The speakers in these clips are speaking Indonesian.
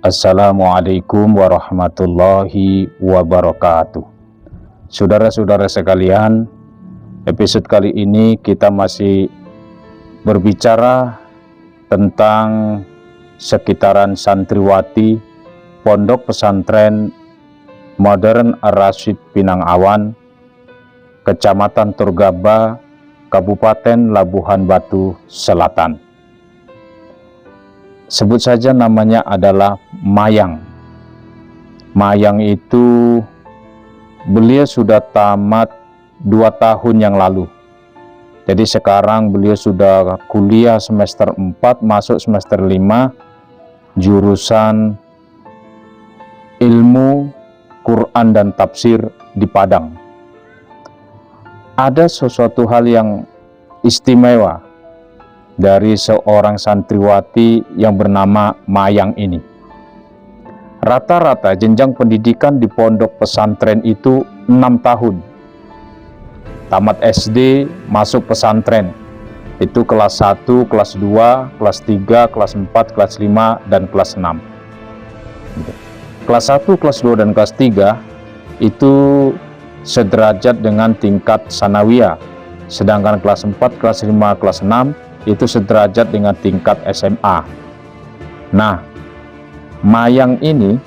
Assalamualaikum warahmatullahi wabarakatuh. Saudara-saudara sekalian, episode kali ini kita masih berbicara tentang sekitaran santriwati Pondok Pesantren Modern Ar-Rasyid Pinang-Awan, Kecamatan Turgaba, Kabupaten Labuhan Batu Selatan. Sebut saja namanya adalah Mayang. Mayang itu beliau sudah tamat 2 tahun yang lalu. Jadi sekarang beliau sudah kuliah semester 4, masuk semester 5, jurusan ilmu Quran dan tafsir di Padang. Ada sesuatu hal yang istimewa dari seorang santriwati yang bernama Mayang ini. Rata-rata jenjang pendidikan di pondok pesantren itu 6 tahun. Tamat SD, masuk pesantren. Itu kelas 1, kelas 2, kelas 3, kelas 4, kelas 5, dan kelas 6. Kelas 1, kelas 2, dan kelas 3 itu sederajat dengan tingkat sanawiyah. Sedangkan kelas 4, kelas 5, kelas 6 itu sederajat dengan tingkat SMA. Nah, Mayang ini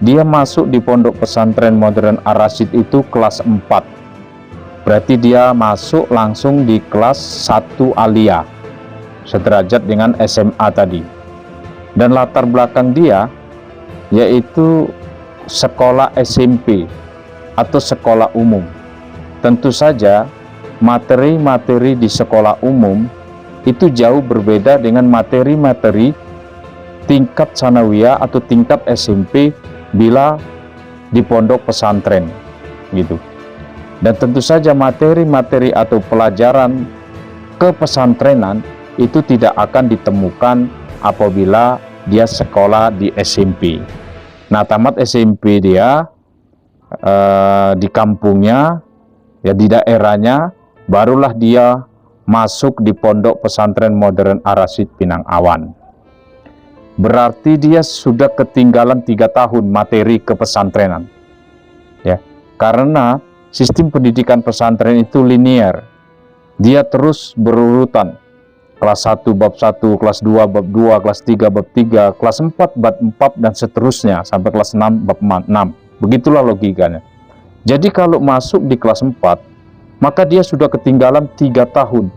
dia masuk di Pondok Pesantren Modern Ar-Rasyid itu kelas 4. Berarti dia masuk langsung di kelas 1 Aliyah, sederajat dengan SMA tadi. Dan latar belakang dia yaitu sekolah SMP atau sekolah umum. Tentu saja materi-materi di sekolah umum itu jauh berbeda dengan materi-materi tingkat sanawiyah atau tingkat SMP bila di pondok pesantren gitu. Dan tentu saja materi-materi atau pelajaran kepesantrenan itu tidak akan ditemukan apabila dia sekolah di SMP. Nah, tamat SMP dia di kampungnya, ya di daerahnya, barulah dia masuk di Pondok Pesantren Modern Ar-Rasyid Pinang-Awan. Berarti dia sudah ketinggalan 3 tahun materi kepesantrenan. Ya, karena sistem pendidikan pesantren itu linear. Dia terus berurutan. Kelas 1 bab 1, kelas 2 bab 2, kelas 3 bab 3, kelas 4 bab 4 dan seterusnya sampai kelas 6 bab 6. Begitulah logikanya. Jadi kalau masuk di kelas 4, maka dia sudah ketinggalan 3 tahun.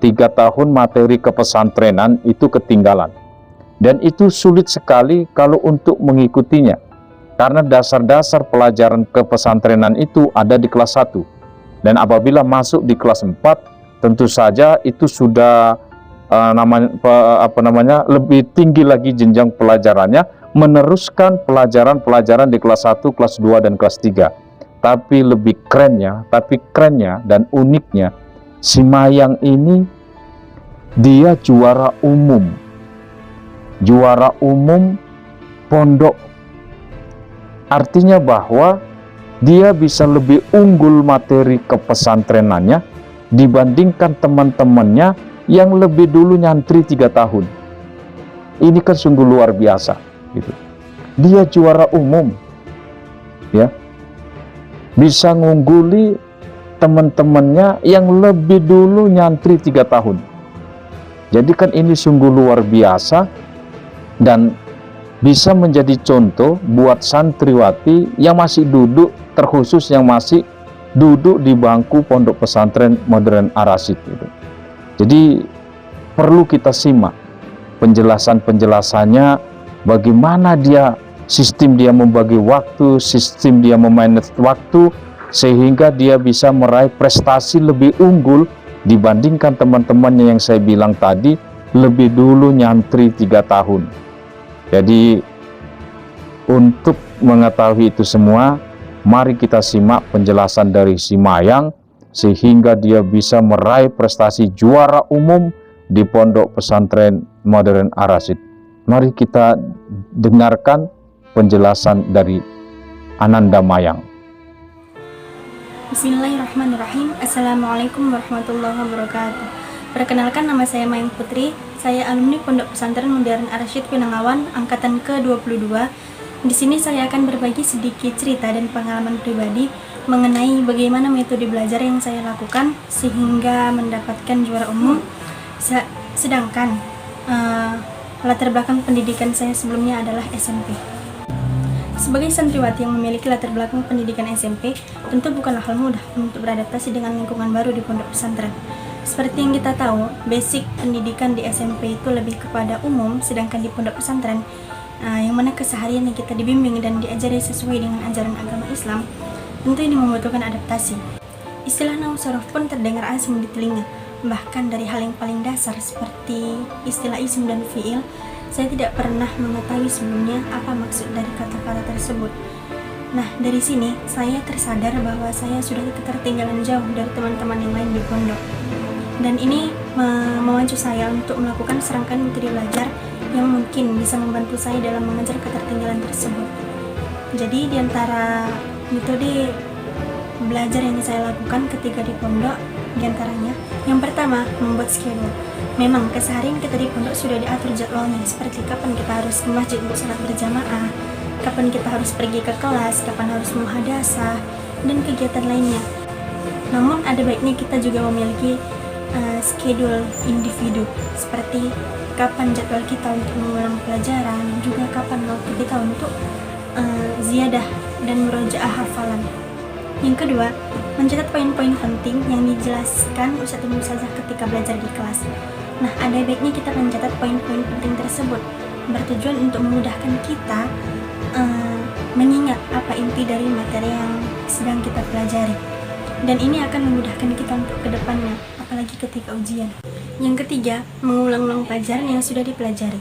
3 tahun materi kepesantrenan itu ketinggalan. Dan itu sulit sekali kalau untuk mengikutinya. Karena dasar-dasar pelajaran kepesantrenan itu ada di kelas 1. Dan apabila masuk di kelas 4, tentu saja itu sudah lebih tinggi lagi jenjang pelajarannya, meneruskan pelajaran-pelajaran di kelas 1, kelas 2, dan kelas 3. Tapi lebih kerennya dan uniknya, si Mayang ini dia juara umum pondok. Artinya bahwa dia bisa lebih unggul materi kepesantrenannya dibandingkan teman-temannya yang lebih dulu nyantri 3 tahun. Ini kan sungguh luar biasa gitu. Dia juara umum, ya, bisa ngungguli teman-temannya yang lebih dulu nyantri 3 tahun. Jadi kan ini sungguh luar biasa dan bisa menjadi contoh buat santriwati yang masih duduk, terkhusus yang masih duduk di bangku Pondok Pesantren Modern Ar-Rasyid gitu. Jadi perlu kita simak penjelasan-penjelasannya, bagaimana sistem dia membagi waktu, sistem dia memanage waktu, sehingga dia bisa meraih prestasi lebih unggul dibandingkan teman-temannya yang saya bilang tadi lebih dulu nyantri 3 tahun. Jadi untuk mengetahui itu semua, mari kita simak penjelasan dari si Mayang sehingga dia bisa meraih prestasi juara umum di Pondok Pesantren Modern Ar-Rasyid. Mari kita dengarkan penjelasan dari Ananda Mayang. Bismillahirrahmanirrahim. Assalamualaikum warahmatullahi wabarakatuh. Perkenalkan, nama saya Mayang Putri. Saya alumni Pondok Pesantren Modern Ar-Rasyid Pinangawan angkatan ke-22. Di sini saya akan berbagi sedikit cerita dan pengalaman pribadi mengenai bagaimana metode belajar yang saya lakukan sehingga mendapatkan juara umum. Sedangkan latar belakang pendidikan saya sebelumnya adalah SMP. Sebagai santriwati yang memiliki latar belakang pendidikan SMP, tentu bukanlah hal mudah untuk beradaptasi dengan lingkungan baru di pondok pesantren. Seperti yang kita tahu, basic pendidikan di SMP itu lebih kepada umum, sedangkan di pondok pesantren, yang mana keseharian yang kita dibimbing dan diajari sesuai dengan ajaran agama Islam, tentu ini membutuhkan adaptasi. Istilah nahwu sorof pun terdengar asing di telinga, bahkan dari hal yang paling dasar seperti istilah isim dan fiil, saya tidak pernah mengetahui sebelumnya apa maksud dari kata-kata tersebut. Nah, dari sini saya tersadar bahwa saya sudah ketertinggalan jauh dari teman-teman yang lain di pondok. Dan ini memacu saya untuk melakukan serangkaian metode belajar yang mungkin bisa membantu saya dalam mengejar ketertinggalan tersebut. Jadi di antara metode belajar yang saya lakukan ketika di pondok, di antaranya yang pertama, membuat schedule. Memang keseharian kita di pondok sudah diatur jadwalnya, seperti kapan kita harus ke masjid untuk sholat berjamaah, kapan kita harus pergi ke kelas, kapan harus muhadasah, dan kegiatan lainnya. Namun ada baiknya kita juga memiliki schedule individu, seperti kapan jadwal kita untuk mengulang pelajaran, juga kapan waktu kita untuk ziyadah dan murojaah hafalan. Yang kedua, mencatat poin-poin penting yang dijelaskan Ustadz dan Ustazah ketika belajar di kelas. Nah, ada baiknya kita mencatat poin-poin penting tersebut, bertujuan untuk memudahkan kita mengingat apa inti dari materi yang sedang kita pelajari. Dan ini akan memudahkan kita untuk kedepannya, apalagi ketika ujian. Yang ketiga, mengulang-ulang pelajaran yang sudah dipelajari.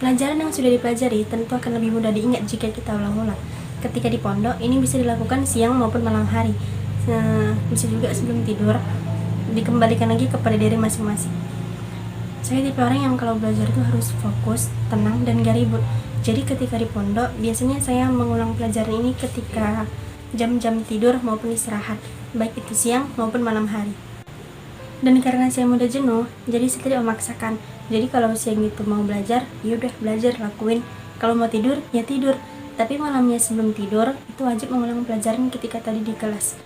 Pelajaran yang sudah dipelajari tentu akan lebih mudah diingat jika kita ulang-ulang. Ketika di pondok, ini bisa dilakukan siang maupun malam hari. Bisa juga sebelum tidur, dikembalikan lagi kepada diri masing-masing. Saya tipe orang yang kalau belajar itu harus fokus, tenang, dan gak ribut. Jadi ketika di pondok, biasanya saya mengulang pelajaran ini ketika jam-jam tidur maupun istirahat, baik itu siang maupun malam hari. Dan karena saya mudah jenuh, jadi saya tidak memaksakan. Jadi kalau siang itu mau belajar, yaudah belajar, lakuin. Kalau mau tidur, ya tidur. Tapi malamnya sebelum tidur, itu wajib mengulang pelajaran ketika tadi di kelas.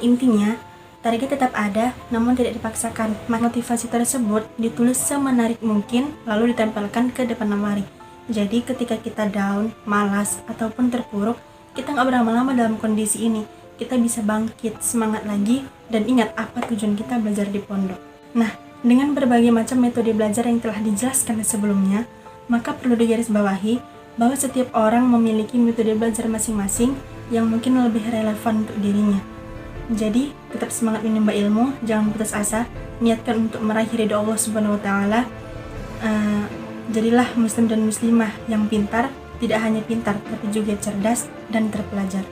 Intinya, target tetap ada, namun tidak dipaksakan. Motivasi tersebut ditulis semenarik mungkin, lalu ditempelkan ke depan lemari. Jadi ketika kita down, malas, ataupun terpuruk, kita nggak berlama-lama dalam kondisi ini. Kita bisa bangkit, semangat lagi, dan ingat apa tujuan kita belajar di pondok. Nah, dengan berbagai macam metode belajar yang telah dijelaskan sebelumnya, maka perlu digarisbawahi bahwa setiap orang memiliki metode belajar masing-masing yang mungkin lebih relevan untuk dirinya. Jadi, tetap semangat menimba ilmu, jangan putus asa, niatkan untuk meraih ridho Allah Subhanahu wa Ta'ala. Jadilah muslim dan muslimah yang pintar, tidak hanya pintar, tapi juga cerdas dan terpelajar.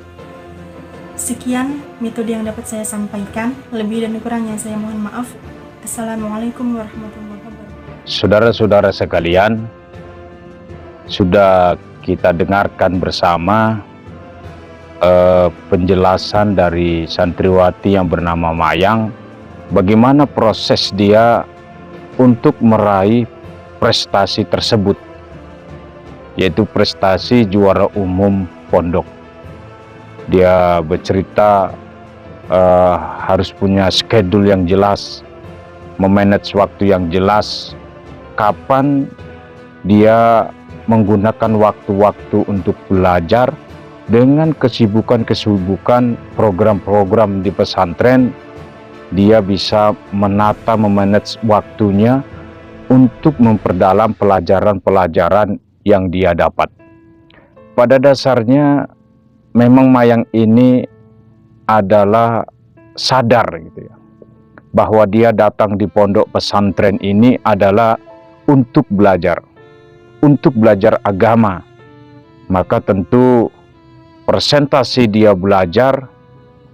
Sekian metode yang dapat saya sampaikan, lebih dan kurangnya saya mohon maaf. Assalamualaikum warahmatullahi wabarakatuh. Saudara-saudara sekalian, sudah kita dengarkan bersama penjelasan dari santriwati yang bernama Mayang, bagaimana proses dia untuk meraih prestasi tersebut, yaitu prestasi juara umum pondok. Dia bercerita harus punya schedule yang jelas, memanage waktu yang jelas, kapan dia menggunakan waktu-waktu untuk belajar dengan kesibukan-kesibukan program-program di pesantren. Dia bisa menata, memanage waktunya untuk memperdalam pelajaran-pelajaran yang dia dapat. Pada dasarnya memang Mayang ini adalah sadar gitu ya, bahwa dia datang di pondok pesantren ini adalah untuk belajar agama. Maka tentu persentase dia belajar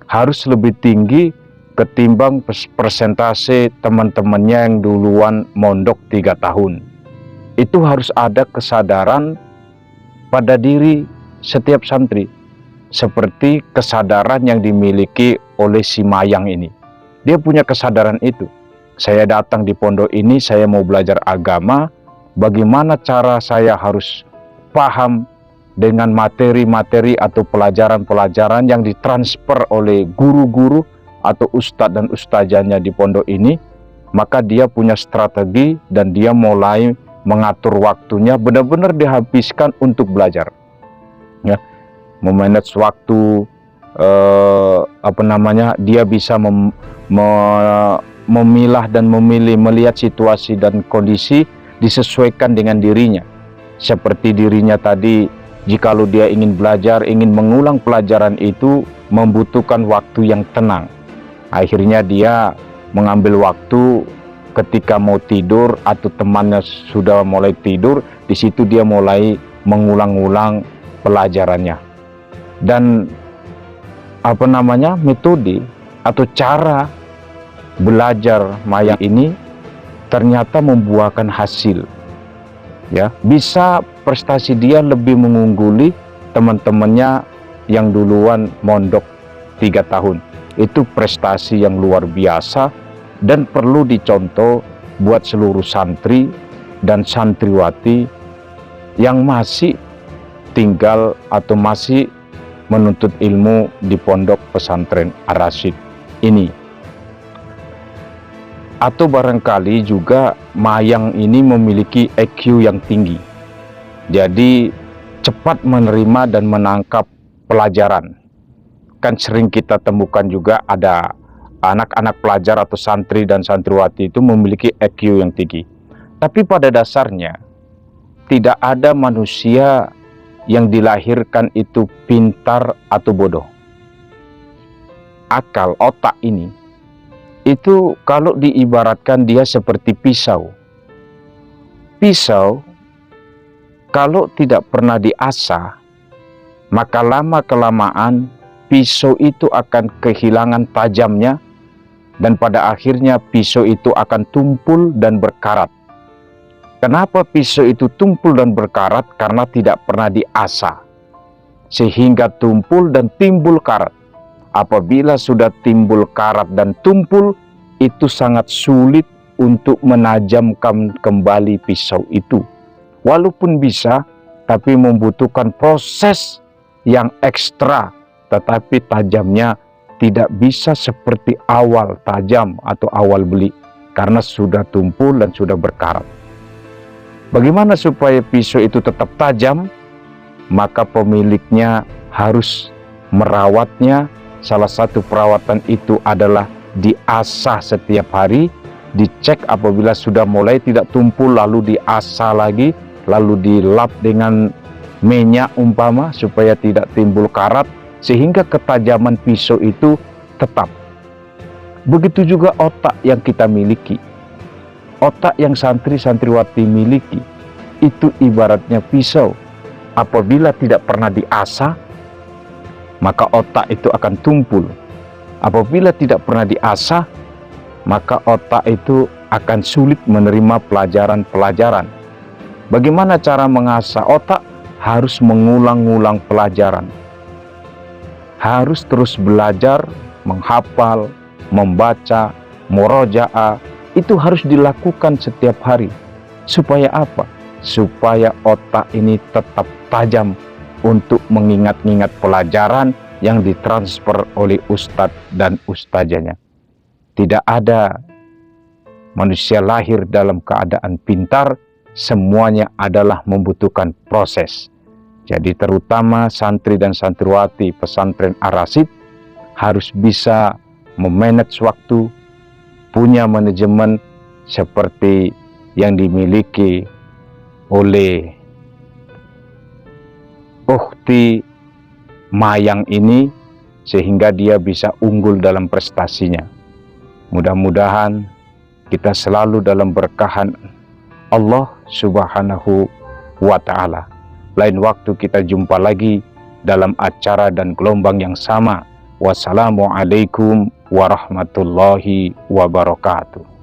harus lebih tinggi ketimbang persentase teman-temannya yang duluan mondok 3 tahun. Itu harus ada kesadaran pada diri setiap santri, seperti kesadaran yang dimiliki oleh si Mayang ini. Dia punya kesadaran itu. saya datang di pondok ini, saya mau belajar agama, bagaimana cara saya harus paham dengan materi-materi atau pelajaran-pelajaran yang ditransfer oleh guru-guru atau ustadz dan ustazahnya di pondok ini. Maka dia punya strategi dan dia mulai mengatur waktunya, benar-benar dihabiskan untuk belajar, ya, memanage waktu, dia bisa memilah dan memilih, melihat situasi dan kondisi disesuaikan dengan dirinya. Seperti dirinya tadi, jikalau dia ingin belajar, ingin mengulang pelajaran itu membutuhkan waktu yang tenang. Akhirnya dia mengambil waktu ketika mau tidur atau temannya sudah mulai tidur, di situ dia mulai mengulang-ulang pelajarannya. Dan metode atau cara belajar Mayang ini ternyata membuahkan hasil, ya, bisa prestasi dia lebih mengungguli teman-temannya yang duluan mondok 3 tahun. Itu prestasi yang luar biasa dan perlu dicontoh buat seluruh santri dan santriwati yang masih tinggal atau masih menuntut ilmu di pondok pesantren Ar-Rasyid ini. Atau barangkali juga Mayang ini memiliki EQ yang tinggi, jadi cepat menerima dan menangkap pelajaran. Kan sering kita temukan juga ada anak-anak pelajar atau santri dan santriwati itu memiliki EQ yang tinggi. Tapi pada dasarnya tidak ada manusia yang dilahirkan itu pintar atau bodoh. Akal, otak ini, itu kalau diibaratkan dia seperti pisau. Pisau kalau tidak pernah diasah, maka lama-kelamaan pisau itu akan kehilangan tajamnya, dan pada akhirnya pisau itu akan tumpul dan berkarat. Kenapa pisau itu tumpul dan berkarat? Karena tidak pernah diasah, sehingga tumpul dan timbul karat. Apabila sudah timbul karat dan tumpul, itu sangat sulit untuk menajamkan kembali pisau itu. Walaupun bisa, tapi membutuhkan proses yang ekstra, tetapi tajamnya tidak bisa seperti awal tajam atau awal beli, karena sudah tumpul dan sudah berkarat. Bagaimana supaya pisau itu tetap tajam? Maka pemiliknya harus merawatnya. Salah satu perawatan itu adalah diasah setiap hari, dicek apabila sudah mulai tidak tumpul, lalu diasah lagi, lalu dilap dengan minyak umpama supaya tidak timbul karat, sehingga ketajaman pisau itu tetap. Begitu juga otak yang kita miliki, otak yang santri-santriwati miliki, itu ibaratnya pisau. Apabila tidak pernah diasah, maka otak itu akan tumpul. Apabila tidak pernah diasah, maka otak itu akan sulit menerima pelajaran-pelajaran. Bagaimana cara mengasah otak? Harus mengulang-ulang pelajaran. Harus terus belajar, menghafal, membaca, murojaah. Itu harus dilakukan setiap hari. Supaya apa? Supaya otak ini tetap tajam untuk mengingat-ingat pelajaran yang ditransfer oleh ustadz dan ustazahnya. Tidak ada manusia lahir dalam keadaan pintar, semuanya adalah membutuhkan proses. Jadi terutama santri dan santriwati pesantren Ar-Rasyid harus bisa memanage waktu, punya manajemen seperti yang dimiliki oleh ukhti Mayang ini, sehingga dia bisa unggul dalam prestasinya. Mudah-mudahan kita selalu dalam berkahan Allah Subhanahu wa Ta'ala. Lain waktu kita jumpa lagi dalam acara dan gelombang yang sama. Wassalamualaikum warahmatullahi wabarakatuh.